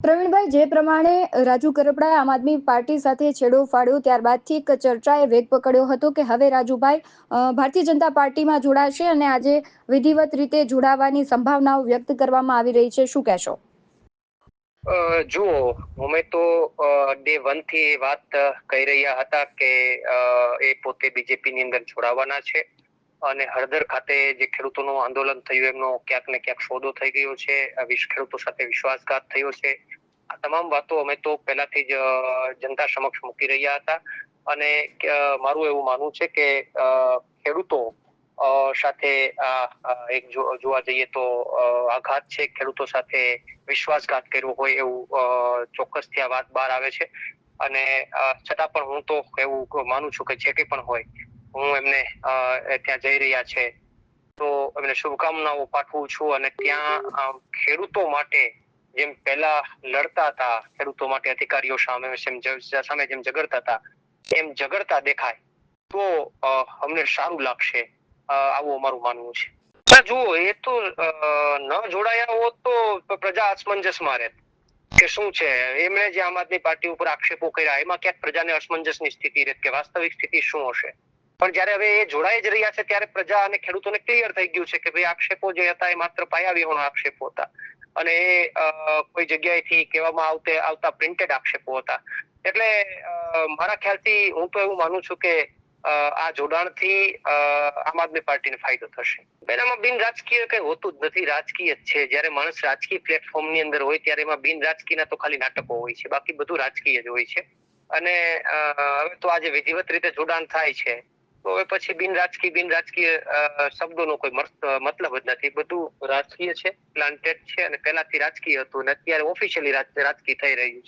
પ્રવીણભાઈ, જે પ્રમાણે રાજુ કરપડાએ આમ આદમી પાર્ટી સાથે છેડો ફાડ્યો, ત્યારબાદથી એક ચર્ચાએ વેગ પકડ્યો હતો કે હવે રાજુભાઈ ભારતીય જનતા પાર્ટીમાં જોડાશે અને આજે વિધિવત રીતે જોડાવાની સંભાવનાઓ વ્યક્ત કરવામાં આવી રહી છે. શું કહેશો? જુઓ, અમે તો ડે 1 થી વાત કહી રહ્યા હતા કે એ પોતે બીજેપી ની અંદર જોડાવાના છે અને હળદર ખાતે જે ખેડૂતોનું આંદોલન થયું એમનો ક્યાંક ને ક્યાંક સોદો થઈ ગયો છે, ખેડૂતો સાથે વિશ્વાસઘાત થયો છે. આ તમામ વાતો અમે તો પહેલાથી જ જનતા સમક્ષ મૂકી રહ્યા હતા અને મારું એવું માનવું છે કે ખેડૂતો સાથે એક જોવા જઈએ તો આઘાત છે, ખેડૂતો સાથે વિશ્વાસઘાત કર્યો હોય એવું ચોક્કસથી આ વાત બહાર આવે છે. અને છતાં પણ હું તો એવું માનું છું કે જે કંઈ પણ હોય, હું એમને ત્યાં જઈ રહ્યા છે તો એમને શુભકામનાઓ પાઠવું છું અને ત્યાં ખેડૂતો માટે જેમ પહેલા લડતા હતા, ખેડૂતો માટે અધિકારીઓ સામે જેમ ઝઘડતા હતા એમ ઝઘડતા દેખાય તો અમને સારું લાગશે, આવું અમારું માનવું છે. જુઓ, એ તો ન જોડાયા હોત તો પ્રજા અસમંજસમાં રહેત કે શું છે. એમણે જે આમ આદમી પાર્ટી ઉપર આક્ષેપો કર્યા એમાં ક્યાંક પ્રજાને અસમંજસની સ્થિતિ રહેત કે વાસ્તવિક સ્થિતિ શું હશે. પણ જયારે હવે એ જોડાઈ જ રહ્યા છે ત્યારે પ્રજા અને ખેડૂતોને ક્લિયર થઈ ગયું છે કે ભાઈ આક્ષેપો જે હતા એ માત્ર પાયાવિહોણા આક્ષેપો હતા અને એ કોઈ જગ્યાએથી કહેવામાં આવતા પ્રિન્ટેડ આક્ષેપો હતા. એટલે મારા ખ્યાલથી હું તો એવું માનું છું કે આ જોડાણથી આમ આદમી પાર્ટીને ફાયદો થશે. એનામાં બિન રાજકીય કઈ હોતું જ નથી, રાજકીય જ છે. જયારે માણસ રાજકીય પ્લેટફોર્મ ની અંદર હોય ત્યારે એમાં બિન રાજકીયના તો ખાલી નાટકો હોય છે, બાકી બધું રાજકીય જ હોય છે. અને હવે તો આજે વિધિવત રીતે જોડાણ થાય છે તો હવે પછી બિન રાજકીય શબ્દોનો કોઈ મતલબ જ નથી. બધું રાજકીય છે, પ્લાન્ટેડ છે અને પહેલાથી રાજકીય હતું અને અત્યારે ઓફિશિયલી રાજકીય થઈ રહ્યું છે.